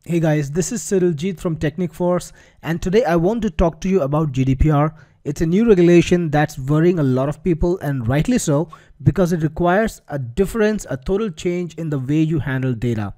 Hey guys, this is Cyriljeet from Technic Force, and today I want to talk to you about GDPR. It's a new regulation that's worrying a lot of people, and rightly so, because it requires a difference, a total change in the way you handle data.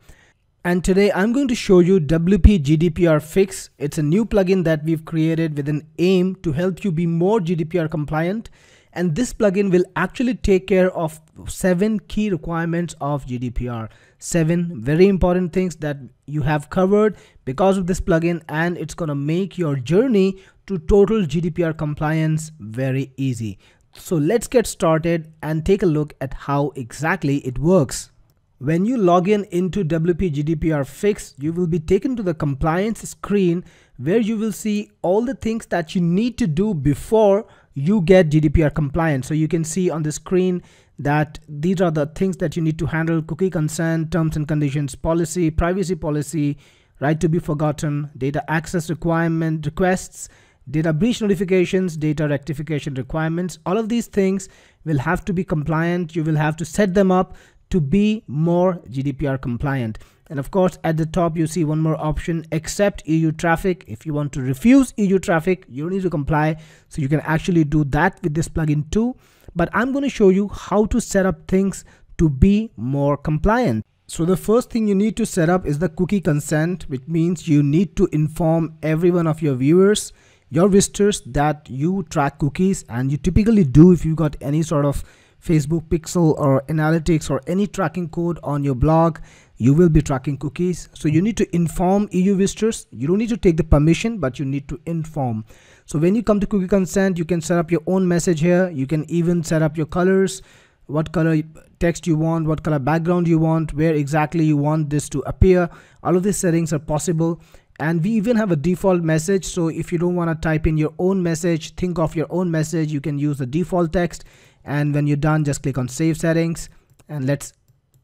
And today I'm going to show you WP GDPR Fix. It's a new plugin that we've created with an aim to help you be more GDPR compliant. And this plugin will actually take care of 7 key requirements of GDPR. 7 very important things that you have covered because of this plugin, and it's going to make your journey to total GDPR compliance very easy. So let's get started and take a look at how exactly it works. When you log in into WP GDPR Fix, you will be taken to the compliance screen where you will see all the things that you need to do before you get GDPR compliant. So you can see on the screen that these are the things that you need to handle: cookie consent, terms and conditions policy, privacy policy, right to be forgotten, data access requirement requests, data breach notifications, data rectification requirements. All of these things will have to be compliant. You will have to set them up to be more GDPR compliant. And of course, at the top, you see one more option: accept EU traffic. If you want to refuse EU traffic, you don't need to comply. So you can actually do that with this plugin too. But I'm going to show you how to set up things to be more compliant. So the first thing you need to set up is the cookie consent, which means you need to inform every one of your viewers, your visitors, that you track cookies, and you typically do if you got any sort of Facebook pixel or analytics or any tracking code on your blog. You will be tracking cookies. So you need to inform EU visitors. You don't need to take the permission, but you need to inform. So when you come to cookie consent, you can set up your own message here. You can even set up your colors, what color text you want, what color background you want, where exactly you want this to appear. All of these settings are possible. And we even have a default message. So if you don't want to type in your own message, think of your own message, you can use the default text. And when you're done, just click on Save Settings, and let's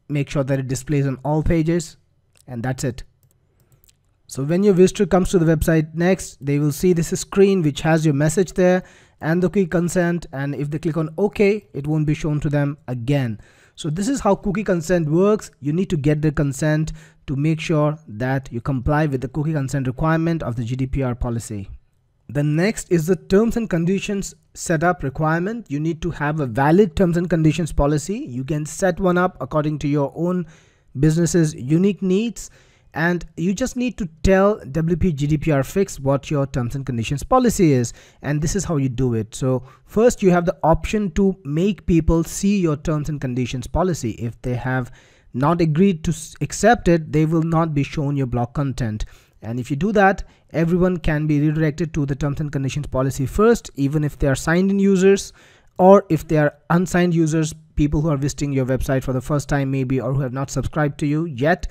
make sure that it displays on all pages, and that's it. So when your visitor comes to the website next, they will see this screen which has your message there and the cookie consent, and if they click on OK, it won't be shown to them again. So this is how cookie consent works. You need to get the consent to make sure that you comply with the cookie consent requirement of the GDPR policy. The next is the terms and conditions setup requirement. You need to have a valid terms and conditions policy. You can set one up according to your own business's unique needs, and you just need to tell WP GDPR Fix what your terms and conditions policy is, and this is how you do it. So first, you have the option to make people see your terms and conditions policy. If they have not agreed to accept it, they will not be shown your blog content. And if you do that, everyone can be redirected to the terms and conditions policy first, even if they are signed in users, or if they are unsigned users, people who are visiting your website for the first time maybe, or who have not subscribed to you yet.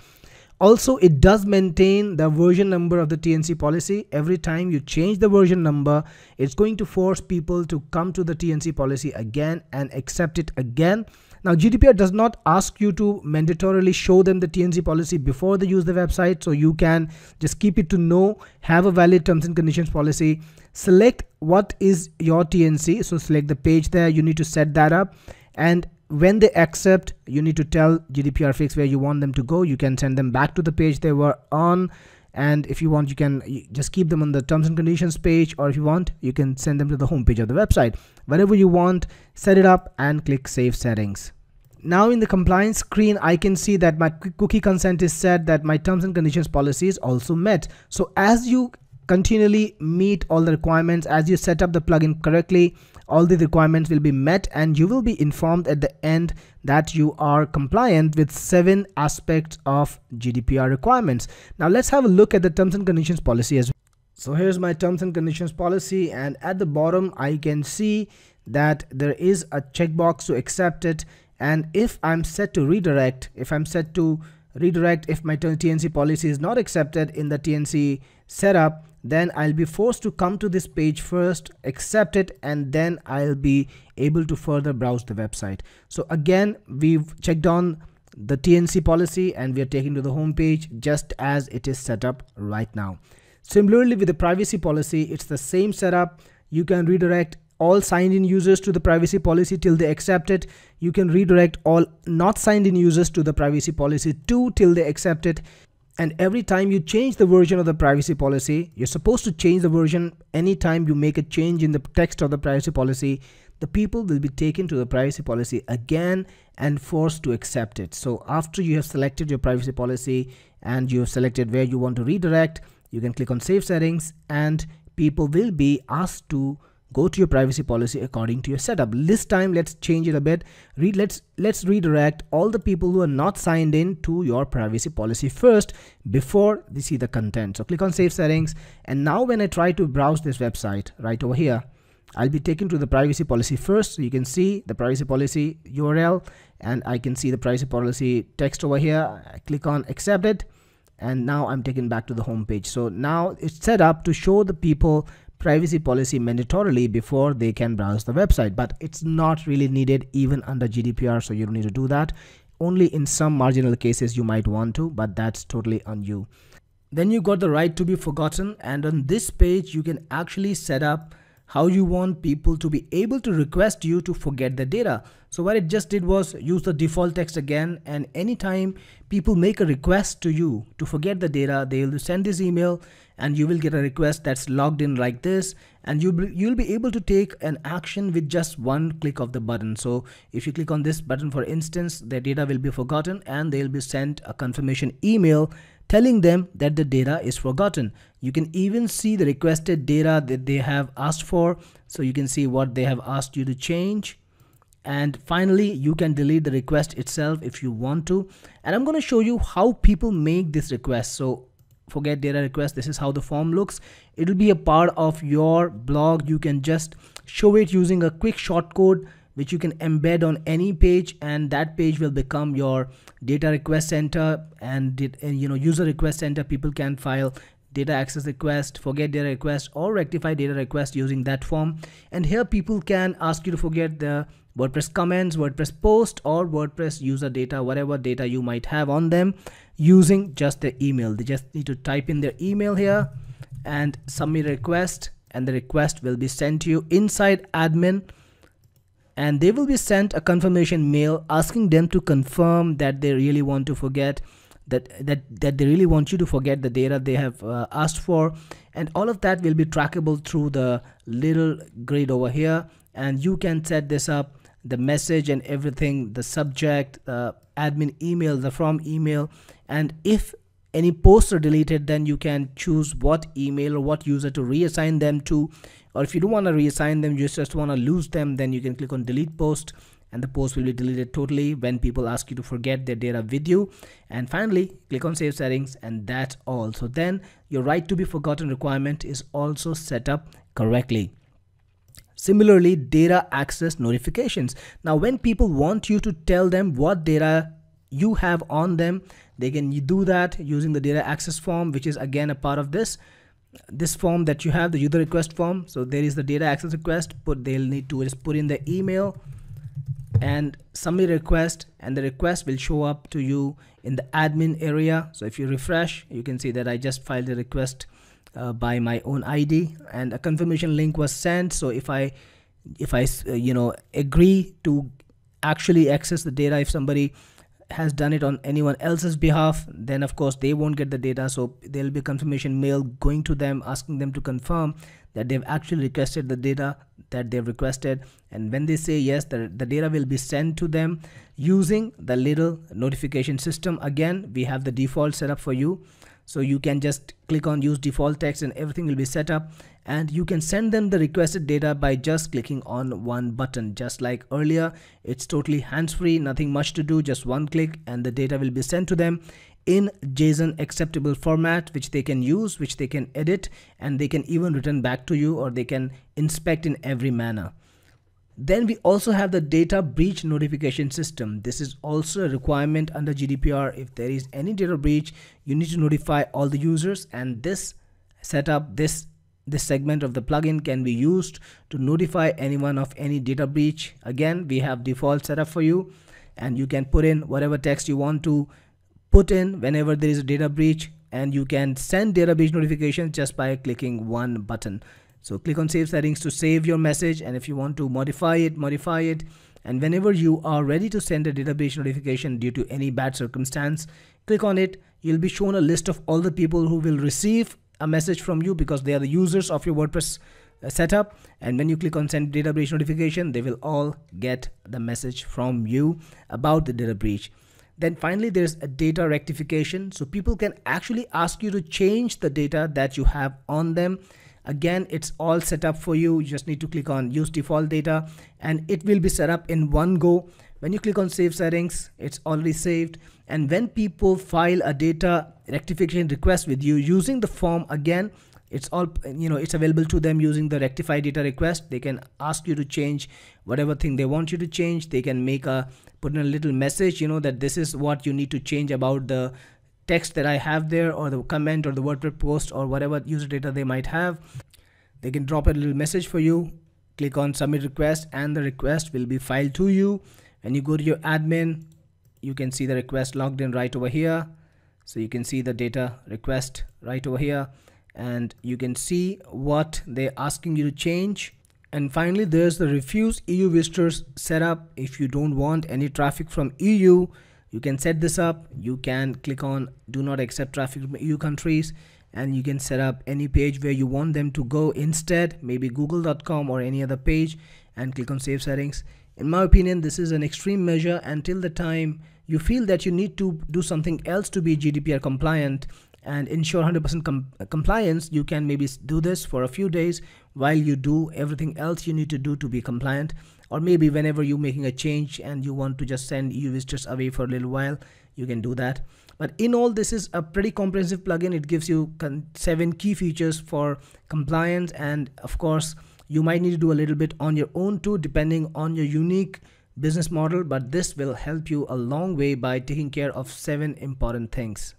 Also, it does maintain the version number of the TNC policy. Every time you change the version number, it's going to force people to come to the TNC policy again and accept it again. Now, GDPR does not ask you to mandatorily show them the TNC policy before they use the website. So you can just keep it to no, have a valid terms and conditions policy, select what is your TNC. So select the page there, you need to set that up. And when they accept, you need to tell GDPR Fix where you want them to go. You can send them back to the page they were on. And if you want, you can just keep them on the terms and conditions page, or if you want, you can send them to the home page of the website. Whatever you want, set it up and click Save Settings. Now in the compliance screen, I can see that my cookie consent is set, that my terms and conditions policy is also met. So as you continually meet all the requirements, as you set up the plugin correctly, all the requirements will be met, and you will be informed at the end that you are compliant with 7 aspects of GDPR requirements. Now let's have a look at the terms and conditions policy as well. So here's my terms and conditions policy, and at the bottom I can see that there is a checkbox to accept it. And if I'm set to redirect, if my TNC policy is not accepted in the TNC setup, then I'll be forced to come to this page first, accept it, and then I'll be able to further browse the website. So again, we've checked on the TNC policy and we are taken to the home page just as it is set up right now. Similarly, with the privacy policy, it's the same setup. You can redirect all signed in users to the privacy policy till they accept it. You can redirect all not signed in users to the privacy policy too till they accept it. And every time you change the version of the privacy policy, you're supposed to change the version anytime you make a change in the text of the privacy policy, the people will be taken to the privacy policy again and forced to accept it. So after you have selected your privacy policy and you have selected where you want to redirect, you can click on save settings and people will be asked to go to your privacy policy according to your setup. This time let's change it a bit. Let's redirect all the people who are not signed in to your privacy policy first before they see the content. So click on save settings, and now when I try to browse this website right over here, I'll be taken to the privacy policy first. So you can see the privacy policy URL and I can see the privacy policy text over here. I click on accept it and now I'm taken back to the home page. So now it's set up to show the people privacy policy mandatorily before they can browse the website, but it's not really needed even under GDPR, so you don't need to do that. Only in some marginal cases you might want to, but that's totally on you. Then you got the right to be forgotten, and on this page you can actually set up how you want people to be able to request you to forget the data. So what it just did was use the default text again, and anytime people make a request to you to forget the data, they will send this email and you will get a request that's logged in like this, and you'll be able to take an action with just one click of the button. So if you click on this button, for instance, their data will be forgotten and they'll be sent a confirmation email telling them that the data is forgotten. You can even see the requested data that they have asked for, so you can see what they have asked you to change. And finally you can delete the request itself if you want to, and I'm going to show you how people make this request. So forget data request, this is how the form looks. It will be a part of your blog. You can just show it using a quick shortcode which you can embed on any page, and that page will become your data request center and user request center. People can file data access request, forget data request, or rectify data request using that form. And here people can ask you to forget the WordPress comments, WordPress post, or WordPress user data, whatever data you might have on them, using just the email. They just need to type in their email here and submit a request, and the request will be sent to you inside admin, and they will be sent a confirmation mail asking them to confirm that they really want to forget that they really want you to forget the data they have asked for. And all of that will be trackable through the little grid over here, and you can set this up, the message and everything, the subject, admin email, the from email, and if any posts are deleted, then you can choose what email or what user to reassign them to. Or if you don't want to reassign them, you just want to lose them, then you can click on delete post, and the post will be deleted totally when people ask you to forget their data with you. And finally click on save settings, and that's all. So then your right to be forgotten requirement is also set up correctly. Similarly, data access notifications. Now when people want you to tell them what data you have on them, they can do that using the data access form, which is again a part of this form that you have, the user request form. So there is the data access request, they'll need to just put in the email and submit request, and the request will show up to you in the admin area. So if you refresh, you can see that I just filed the request by my own ID, and a confirmation link was sent. So if I agree to actually access the data, if somebody has done it on anyone else's behalf, then of course they won't get the data. So there'll be a confirmation mail going to them asking them to confirm that they've actually requested the data that they've requested, and when they say yes, the data will be sent to them using the little notification system. Again, we have the default setup for you, so you can just click on use default text and everything will be set up, and you can send them the requested data by just clicking on one button. Just like earlier, it's totally hands-free, nothing much to do, just one click and the data will be sent to them in JSON acceptable format, which they can use, which they can edit, and they can even return back to you, or they can inspect in every manner. Then we also have the data breach notification system. This is also a requirement under GDPR. If there is any data breach, you need to notify all the users, and this setup, this segment of the plugin can be used to notify anyone of any data breach. Again, we have default setup for you, and you can put in whatever text you want to put in whenever there is a data breach, and you can send data breach notifications just by clicking one button. So click on save settings to save your message, and if you want to modify it, and whenever you are ready to send a data breach notification due to any bad circumstance, Click on it, you'll be shown a list of all the people who will receive a message from you because they are the users of your WordPress setup. And when you click on send data breach notification, they will all get the message from you about the data breach. Then finally, there's a data rectification. So people can actually ask you to change the data that you have on them. Again, it's all set up for you. You just need to click on use default data and it will be set up in one go. When you click on save settings, it's already saved. And when people file a data rectification request with you using the form, again, it's all, it's available to them using the rectify data request. They can ask you to change whatever thing they want you to change. They can put in a little message, that this is what you need to change about the text that I have there, or the comment, or the WordPress post, or whatever user data they might have. They can drop a little message for you. Click on submit request and the request will be filed to you. When you go to your admin, you can see the request logged in right over here. So you can see the data request right over here, and you can see what they're asking you to change. And finally, there's the refuse EU visitors setup. If you don't want any traffic from EU, you can set this up. You can click on do not accept traffic from EU countries, and you can set up any page where you want them to go instead, maybe google.com or any other page, and click on save settings. In my opinion, this is an extreme measure. Until the time you feel that you need to do something else to be GDPR compliant and ensure 100% compliance, you can maybe do this for a few days while you do everything else you need to do to be compliant. Or maybe whenever you're making a change and you want to just send EU visitors away for a little while, you can do that. But in all, this is a pretty comprehensive plugin. It gives you 7 key features for compliance, and of course you might need to do a little bit on your own too, depending on your unique business model, but this will help you a long way by taking care of 7 important things.